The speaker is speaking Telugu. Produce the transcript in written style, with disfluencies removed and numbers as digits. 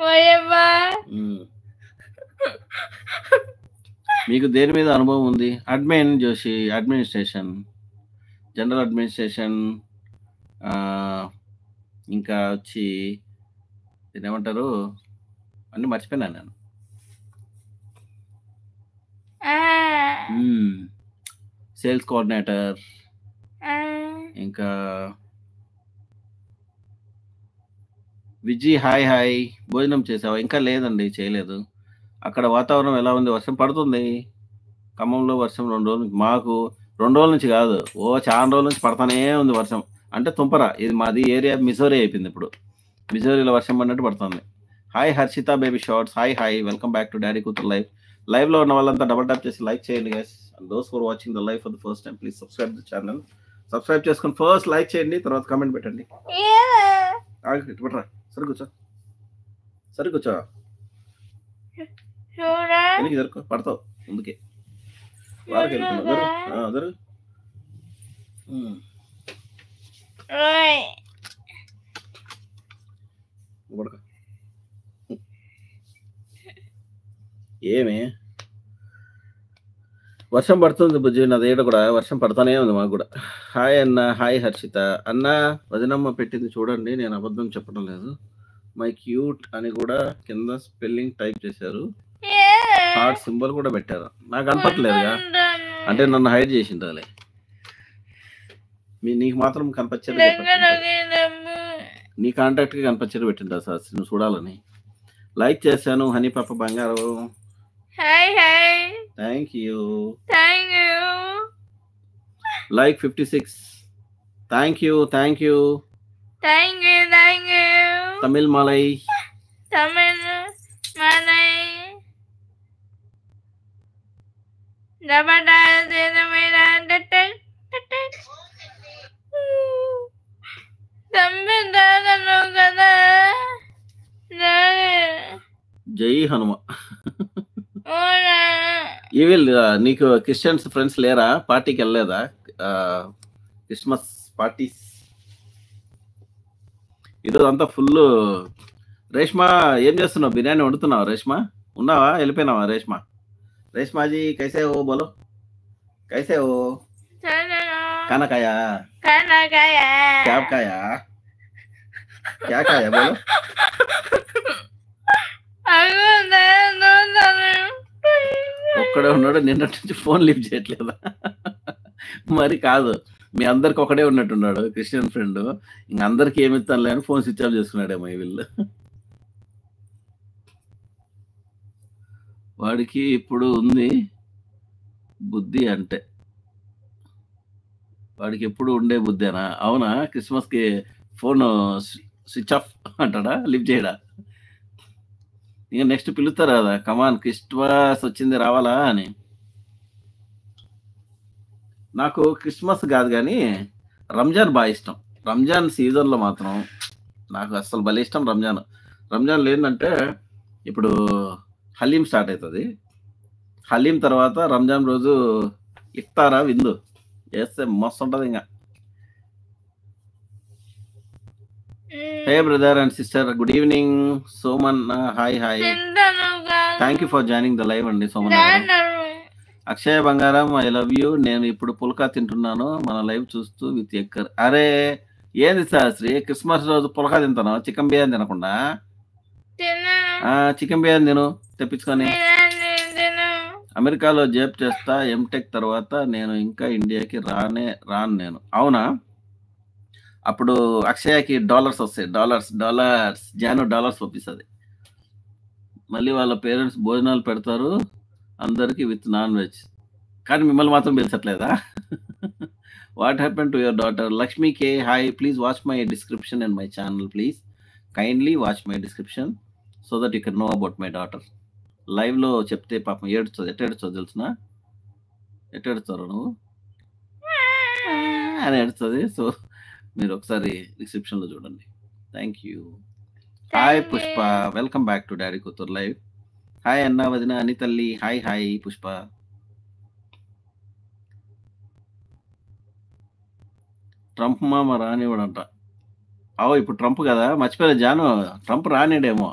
ఓయమ్మా మీకు దేని మీద అనుభవం ఉంది? Admin Joshi, administration, general administration, ఇంకా వచ్చి దీని ఏమంటారు అన్ని మర్చిపోయినాను నేను. సేల్స్ కోఆర్డినేటర్, ఇంకా విజయ్ హాయ్ హాయ్, భోజనం చేసావా? ఇంకా లేదండి, చేయలేదు. అక్కడ వాతావరణం ఎలా ఉంది? వర్షం పడుతుంది ఖమ్మంలో. వర్షం 2 రోజుల నుంచి, మాకు 2 రోజుల నుంచి కాదు, చాలా రోజుల నుంచి పడతానే ఉంది వర్షం. అంటే తుంపర, ఇది మాది ఏరియా మిజోరీ అయిపోయింది. ఇప్పుడు మిజోరీలో వర్షం పడినట్టు పడుతుంది. Hi Harshitha baby shorts, hi hi, welcome back to daddy Kuthuru live. లైవ్లో ఉన్న వాళ్ళంతా డబల్ ట్యాప్ చేసి లైక్ చేయండి guys. And those for watching the live for the first time please subscribe the channel. Subscribe చేసుకుని ఫస్ట్ లైక్ చేయండి, తర్వాత కామెంట్ పెట్టండి. సరే కూర్చో, సరే కూర్చో, ఎందుకు జరుకు పడతావు ముందుకే. వాళ్ళకి వెళ్తున్నా ఏమి వర్షం పడుతుంది బుజ్జి, నా దగ్గర కూడా వర్షం పడతానే ఉంది మాకు కూడా. హాయ్ అన్న, హాయ్ హర్షిత అన్న. వదినమ్మ పెట్టింది చూడండి, నేను అబద్ధం చెప్పడం లేదు. మై క్యూట్ అని కూడా కింద స్పెల్లింగ్ టైప్ చేశారు, హార్ట్ సింబల్ కూడా పెట్టారు. నాకు కనపట్లేదుగా, అంటే నన్ను హైడ్ చేసిండాలి. నీకు మాత్రం కనపచ్చేది, నీ కాంటాక్ట్ కి కనపచ్చేది పెట్టిందా సార్, నువ్వు చూడాలని. లైక్ చేశాను హనీ పాప బంగారు. Hi hi, thank you. Like 56, thank you thank you. Tamil malai, జై హనుమ. ఈవిల్, నీకు క్రిస్టియన్స్ ఫ్రెండ్స్ లేరా? పార్టీకి వెళ్ళలేదా? క్రిస్మస్ పార్టీస్ ఈరోజు అంతా ఫుల్. రేష్మా ఏం చేస్తున్నావు? బిర్యానీ వండుతున్నావా రేష్మా? ఉన్నావా? వెళ్ళిపోయినావా రేష్మా? రేష్మాజీ కైసే హో బోలో, కైసే హో? खाना खाया? क्या खाया? क्या खाया बोलो? ఒక్కడే ఉన్నాడు, నిన్నటి నుంచి ఫోన్ లిఫ్ట్ చేయట్లేదా? మరి కాదు, మీ అందరికి ఒకడే ఉన్నట్టున్నాడు క్రిస్టియన్ ఫ్రెండ్. ఇంక అందరికి ఏమిస్తాను లేని ఫోన్ స్విచ్ ఆఫ్ చేసుకున్నాడేమో ఈ వీళ్ళు. వాడికి ఇప్పుడు ఉంది బుద్ధి అంటే, వాడికి ఎప్పుడు ఉండే బుద్ధేనా? అవునా? క్రిస్మస్ కి ఫోన్ స్విచ్ ఆఫ్ అంటాడా, లిఫ్ట్ చేయడా? ఇంకా నెక్స్ట్ పిలుస్తారు కదా, కమాన్ క్రిస్మస్ వచ్చింది రావాలా అని. నాకు క్రిస్మస్ కాదు కానీ రంజాన్ బాగా ఇష్టం. రంజాన్ సీజన్లో మాత్రం నాకు అసలు భలే ఇష్టం రంజాన్. రంజాన్లో ఏంటంటే ఇప్పుడు హలీం స్టార్ట్ అవుతుంది. హలీం తర్వాత రంజాన్ రోజు ఇఫ్తారా విందు చేస్తే మస్తు ఉంటుంది. ఇంకా హే brother and sister, good evening. Soman hi hi, thank you for joining the live అండి సోమన్ గారు. అక్షయ బంగారం ఐ లవ్ యూ. నేను ఇప్పుడు పుల్కా తింటున్నాను మన లైవ్ చూస్తూ విత్ ఎక్కర్. అరే ఏంది శాస్త్రి, క్రిస్మస్ రోజు పుల్కా తింటాను, చికెన్ బిర్యానీ తినకుండా? చికెన్ బిర్యానీ తిను తెప్పించుకొని. అమెరికాలో జాబ్ చేస్తా, ఎంటెక్ తర్వాత నేను ఇంకా ఇండియాకి రాను నేను. అవునా? అప్పుడు అక్షయకి డాలర్స్ వస్తాయి, డాలర్స్ జాను డాలర్స్ పంపిస్తుంది. మళ్ళీ వాళ్ళ పేరెంట్స్ భోజనాలు పెడతారు అందరికి విత్ నాన్ వెజ్, కానీ మిమ్మల్ని మాత్రం పిలిచట్లేదా? What happen to your daughter? Lakshmi K hi, please watch my description and my channel please, kindly watch my description so that you can know about my daughter. లైవ్లో చెప్తే పాపం ఏడుస్తుంది. ఎట్టేడుస్తుంది తెలిసిన? ఎట్టేడుతారు నువ్వు అని ఏడుస్తుంది. సో మీరు ఒకసారి డిస్క్రిప్షన్లో చూడండి. Thank you. Hi Pushpa, welcome back to daddy Kuthuru live. Hi అన్న, వదిన, అని తల్లి, హాయ్ హాయ్ పుష్ప. ట్రంప్ మామ రానివ్వడంట. ఇప్పుడు ట్రంప్ కదా, మర్చిపోయా జాను, ట్రంప్ రానిడేమో.